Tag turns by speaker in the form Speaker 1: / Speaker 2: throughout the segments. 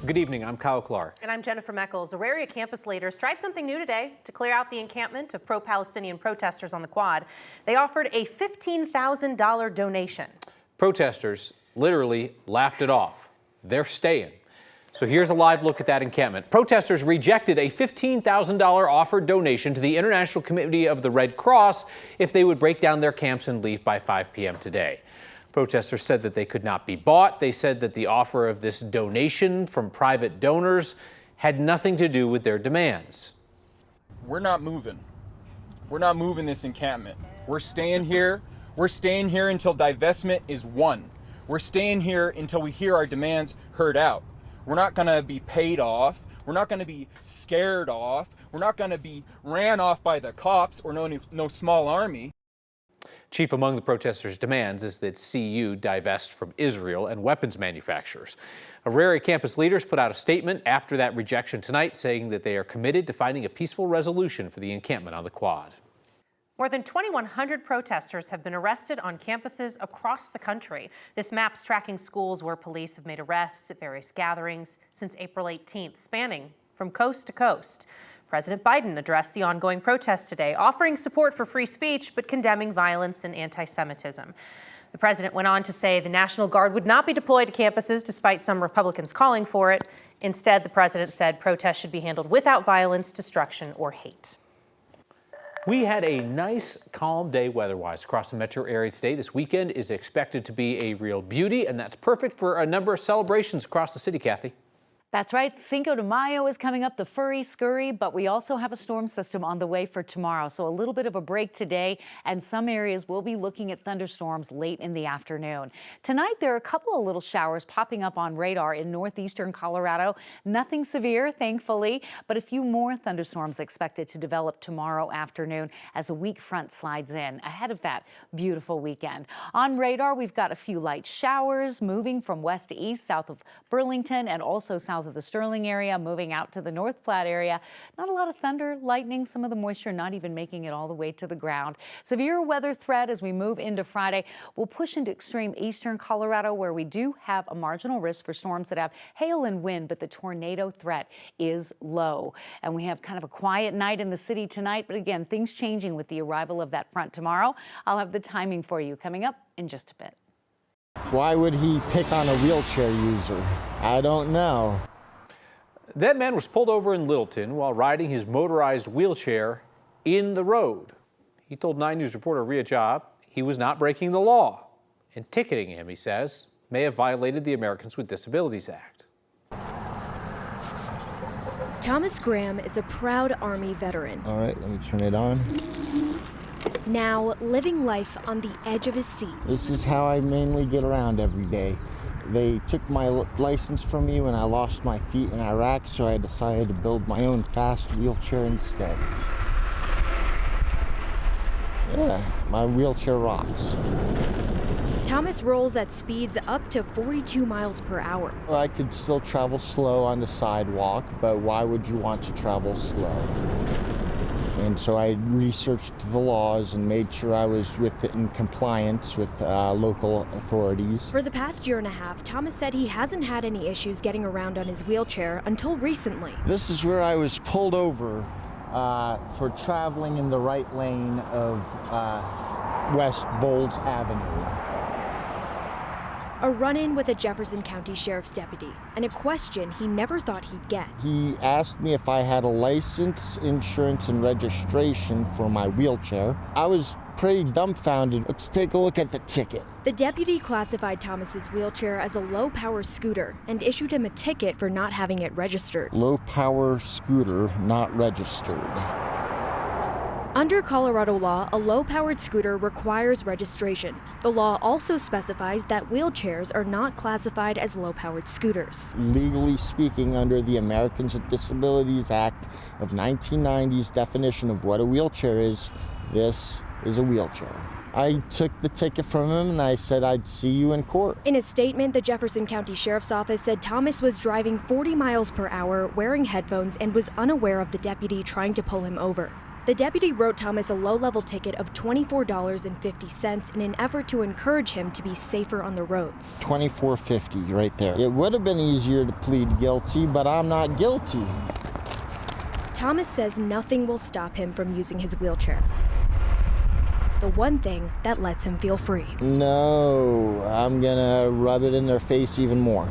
Speaker 1: Good evening, I'm Kyle Clark.
Speaker 2: And I'm Jennifer Meckles. Auraria campus leaders tried something new today to clear out the encampment of pro-Palestinian protesters on the quad. They offered a $15,000 donation.
Speaker 1: Protesters literally laughed it off. They're staying. So here's a live look at that encampment. Protesters rejected a $15,000 offered donation to the International Committee of the Red Cross if they would break down their camps and leave by 5 p.m. today. Protesters said that they could not be bought. They said that the offer of this donation from private donors had nothing to do with their demands.
Speaker 3: We're not moving. We're not moving this encampment. We're staying here. We're staying here until divestment is won. We're staying here until we hear our demands heard out. We're not going to be paid off. We're not going to be scared off. We're not going to be ran off by the cops or no small army.
Speaker 1: Chief among the protesters' demands is that CU divest from Israel and weapons manufacturers. Auraria campus leaders put out a statement after that rejection tonight, saying that they are committed to finding a peaceful resolution for the encampment on the quad.
Speaker 2: More than 2,100 protesters have been arrested on campuses across the country. This map's tracking schools where police have made arrests at various gatherings since April 18th, spanning from coast to coast. President Biden addressed the ongoing protests today, offering support for free speech, but condemning violence and anti-Semitism. The president went on to say the National Guard would not be deployed to campuses, despite some Republicans calling for it. Instead, the president said protests should be handled without violence, destruction, or hate.
Speaker 1: We had a nice, calm day weather-wise across the metro area today. This weekend is expected to be a real beauty, and that's perfect for a number of celebrations across the city, Kathy.
Speaker 4: That's right. Cinco de Mayo is coming up, the furry scurry, but we also have a storm system on the way for tomorrow. So a little bit of a break today, and some areas will be looking at thunderstorms late in the afternoon. Tonight, there are a couple of little showers popping up on radar in northeastern Colorado. Nothing severe, thankfully, but a few more thunderstorms expected to develop tomorrow afternoon as a weak front slides in ahead of that beautiful weekend. On radar, we've got a few light showers moving from west to east, south of Burlington, and also south of the Sterling area, moving out to the North Platte area. Not a lot of thunder, lightning, some of the moisture not even making it all the way to the ground. Severe weather threat as we move into Friday. We'll push into extreme eastern Colorado, where we do have a marginal risk for storms that have hail and wind, but the tornado threat is low. And we have kind of a quiet night in the city tonight, but again, things changing with the arrival of that front tomorrow. I'll have the timing for you coming up in just a bit.
Speaker 5: Why would he pick on a wheelchair user? I don't know.
Speaker 1: That man was pulled over in Littleton while riding his motorized wheelchair in the road. He told 9 News reporter Rhea Job he was not breaking the law, and ticketing him, he says, may have violated the Americans with Disabilities Act.
Speaker 6: Thomas Graham is a proud Army veteran.
Speaker 5: All right, let me turn it on.
Speaker 6: Now living life on the edge of his seat.
Speaker 5: This is how I mainly get around every day. They took my license from me when I lost my feet in Iraq, so I decided to build my own fast wheelchair instead. Yeah, my wheelchair rocks.
Speaker 6: Thomas rolls at speeds up to 42 miles per hour.
Speaker 5: I could still travel slow on the sidewalk, but why would you want to travel slow? And so I researched the laws and made sure I was in compliance with local authorities.
Speaker 6: For the past year and a half, Thomas said he hasn't had any issues getting around on his wheelchair until recently.
Speaker 5: This is where I was pulled over for traveling in the right lane of West Bowles Avenue.
Speaker 6: A run-in with a Jefferson County Sheriff's deputy, and a question he never thought he'd get.
Speaker 5: He asked me if I had a license, insurance, and registration for my wheelchair. I was pretty dumbfounded. Let's take a look at the ticket.
Speaker 6: The deputy classified Thomas's wheelchair as a low-power scooter and issued him a ticket for not having it registered.
Speaker 5: Low-power scooter, not registered.
Speaker 6: Under Colorado law, a low-powered scooter requires registration. The law also specifies that wheelchairs are not classified as low-powered scooters.
Speaker 5: Legally speaking, under the Americans with Disabilities Act of 1990's definition of what a wheelchair is, this is a wheelchair. I took the ticket from him and I said I'd see you in court.
Speaker 6: In a statement, the Jefferson County Sheriff's Office said Thomas was driving 40 miles per hour, wearing headphones, and was unaware of the deputy trying to pull him over. The deputy wrote Thomas a low-level ticket of $24.50 in an effort to encourage him to be safer on the roads.
Speaker 5: $24.50 right there. It would have been easier to plead guilty, but I'm not guilty.
Speaker 6: Thomas says nothing will stop him from using his wheelchair. The one thing that lets him feel free.
Speaker 5: No, I'm gonna rub it in their face even more.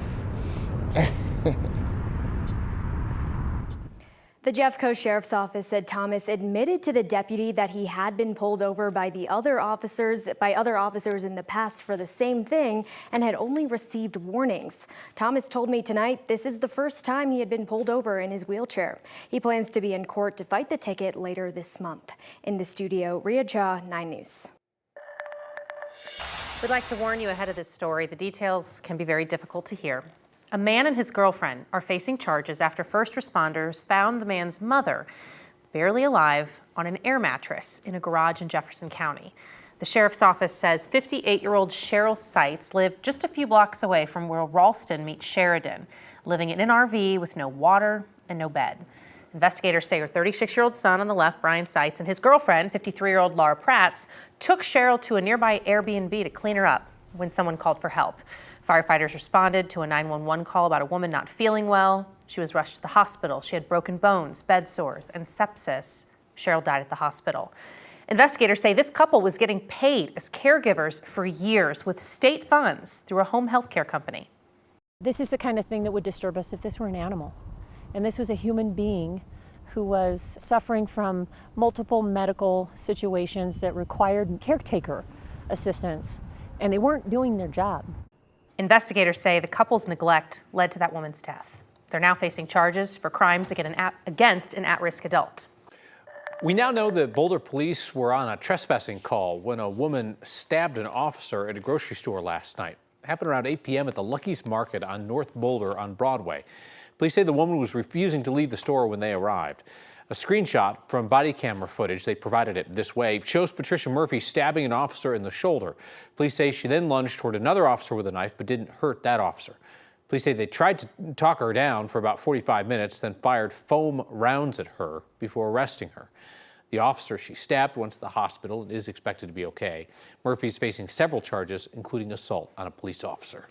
Speaker 6: The Jeffco Sheriff's Office said Thomas admitted to the deputy that he had been pulled over by other officers in the past for the same thing and had only received warnings. Thomas told me tonight this is the first time he had been pulled over in his wheelchair. He plans to be in court to fight the ticket later this month. In the studio, Ria Cha, 9 News.
Speaker 2: We'd like to warn you ahead of this story. The details can be very difficult to hear. A man and his girlfriend are facing charges after first responders found the man's mother barely alive on an air mattress in a garage in Jefferson County. The sheriff's office says 58-year-old Cheryl Seitz lived just a few blocks away from where Ralston meets Sheridan, living in an RV with no water and no bed. Investigators say her 36-year-old son on the left, Brian Seitz, and his girlfriend, 53-year-old Laura Prats, took Cheryl to a nearby Airbnb to clean her up when someone called for help. Firefighters responded to a 911 call about a woman not feeling well. She was rushed to the hospital. She had broken bones, bed sores, and sepsis. Cheryl died at the hospital. Investigators say this couple was getting paid as caregivers for years with state funds through a home health care company.
Speaker 7: This is the kind of thing that would disturb us if this were an animal. And this was a human being who was suffering from multiple medical situations that required caretaker assistance, and they weren't doing their job.
Speaker 2: Investigators say the couple's neglect led to that woman's death. They're now facing charges for crimes against an at-risk adult.
Speaker 1: We now know that Boulder police were on a trespassing call when a woman stabbed an officer at a grocery store last night. It happened around 8 p.m. at the Lucky's Market on North Boulder on Broadway. Police say the woman was refusing to leave the store when they arrived. A screenshot from body camera footage, they provided it this way, shows Patricia Murphy stabbing an officer in the shoulder. Police say she then lunged toward another officer with a knife but didn't hurt that officer. Police say they tried to talk her down for about 45 minutes, then fired foam rounds at her before arresting her. The officer she stabbed went to the hospital and is expected to be okay. Murphy is facing several charges, including assault on a police officer.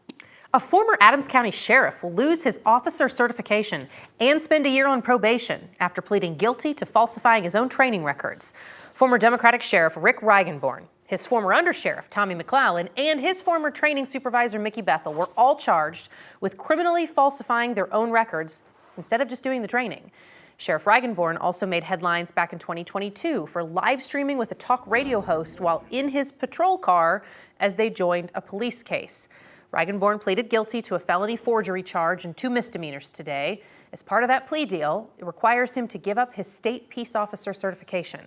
Speaker 2: A former Adams County sheriff will lose his officer certification and spend a year on probation after pleading guilty to falsifying his own training records. Former Democratic Sheriff Rick Reigenborn, his former undersheriff Tommy McClellan, and his former training supervisor Mickey Bethel were all charged with criminally falsifying their own records instead of just doing the training. Sheriff Reigenborn also made headlines back in 2022 for live streaming with a talk radio host while in his patrol car as they joined a police case. Reigenborn pleaded guilty to a felony forgery charge and 2 misdemeanors today. As part of that plea deal, it requires him to give up his state peace officer certification.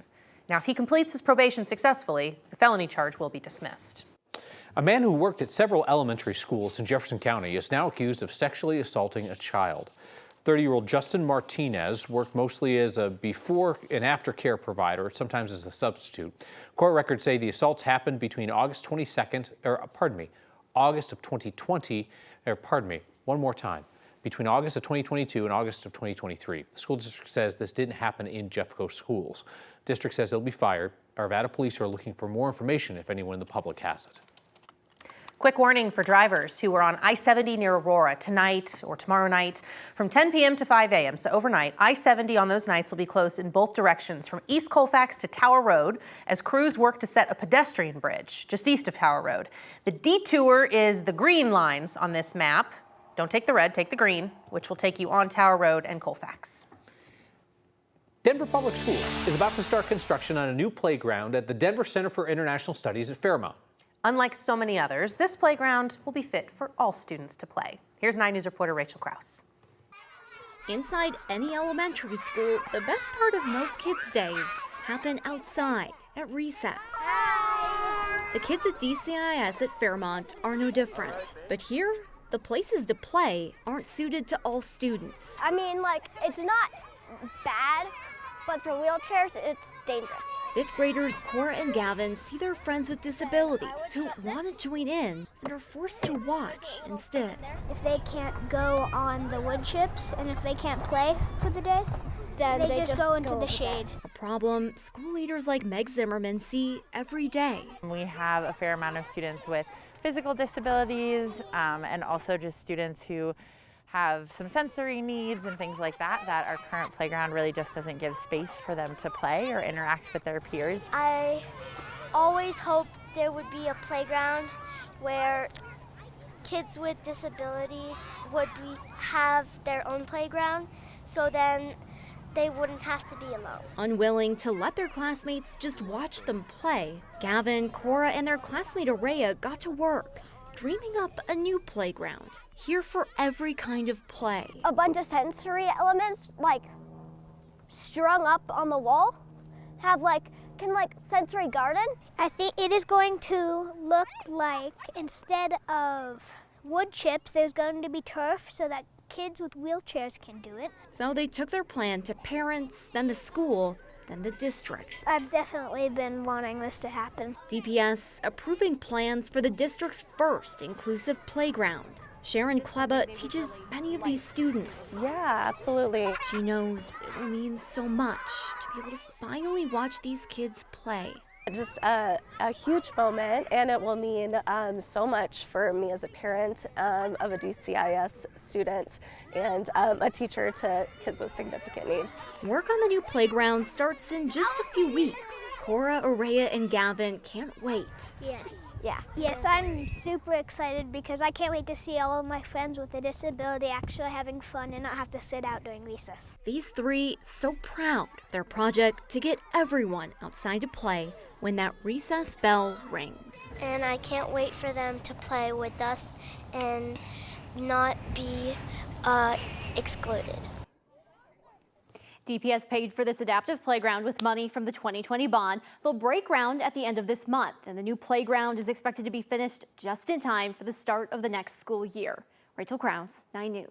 Speaker 2: Now, if he completes his probation successfully, the felony charge will be dismissed.
Speaker 1: A man who worked at several elementary schools in Jefferson County is now accused of sexually assaulting a child. 30-year-old Justin Martinez worked mostly as a before and after care provider, sometimes as a substitute. Court records say the assaults happened between August of 2020, one more time, between August of 2022 and August of 2023. The school district says this didn't happen in Jeffco schools. District says they'll be fired. Arvada police are looking for more information if anyone in the public has it.
Speaker 2: Quick warning for drivers who are on I-70 near Aurora tonight or tomorrow night from 10 p.m. to 5 a.m. So overnight, I-70 on those nights will be closed in both directions from East Colfax to Tower Road as crews work to set a pedestrian bridge just east of Tower Road. The detour is the green lines on this map. Don't take the red, take the green, which will take you on Tower Road and Colfax.
Speaker 1: Denver Public Schools is about to start construction on a new playground at the Denver Center for International Studies at Fairmont.
Speaker 2: Unlike so many others, this playground will be fit for all students to play. Here's 9 News reporter Rachel Krause.
Speaker 8: Inside any elementary school, the best part of most kids' days happen outside at recess. The kids at DCIS at Fairmont are no different. But here, the places to play aren't suited to all students.
Speaker 9: I mean, it's not bad, but for wheelchairs, it's dangerous.
Speaker 8: 5th graders Cora and Gavin see their friends with disabilities who want to join in and are forced to watch instead.
Speaker 9: If they can't go on the wood chips and if they can't play for the day, then they just go into the shade.
Speaker 8: A problem school leaders like Meg Zimmerman see every day.
Speaker 10: We have a fair amount of students with physical disabilities and also just students who have some sensory needs and things like that, that our current playground really just doesn't give space for them to play or interact with their peers.
Speaker 9: I always hoped there would be a playground where kids with disabilities would have their own playground, so then they wouldn't have to be alone.
Speaker 8: Unwilling to let their classmates just watch them play, Gavin, Cora, and their classmate Araya got to work, dreaming up a new playground, here for every kind of play.
Speaker 9: A bunch of sensory elements, like strung up on the wall, have kind of sensory garden. I think it is going to look like, instead of wood chips, there's going to be turf so that kids with wheelchairs can do it.
Speaker 8: So they took their plan to parents, then the school, then the district.
Speaker 9: I've definitely been wanting this to happen.
Speaker 8: DPS approving plans for the district's first inclusive playground. Sharon Kleba teaches many of these students.
Speaker 7: Yeah, absolutely.
Speaker 8: She knows it will mean so much to be able to finally watch these kids play.
Speaker 11: Just a huge moment, and it will mean so much for me as a parent of a DCIS student and a teacher to kids with significant needs.
Speaker 8: Work on the new playground starts in just a few weeks. Cora, Araya, and Gavin can't wait.
Speaker 9: Yes. Yeah. Yes, I'm super excited because I can't wait to see all of my friends with a disability actually having fun and not have to sit out during recess.
Speaker 8: These three so proud of their project to get everyone outside to play when that recess bell rings.
Speaker 9: And I can't wait for them to play with us and not be excluded.
Speaker 12: DPS paid for this adaptive playground with money from the 2020 bond. They'll break ground at the end of this month, and the new playground is expected to be finished just in time for the start of the next school year. Rachel Krause, 9 News.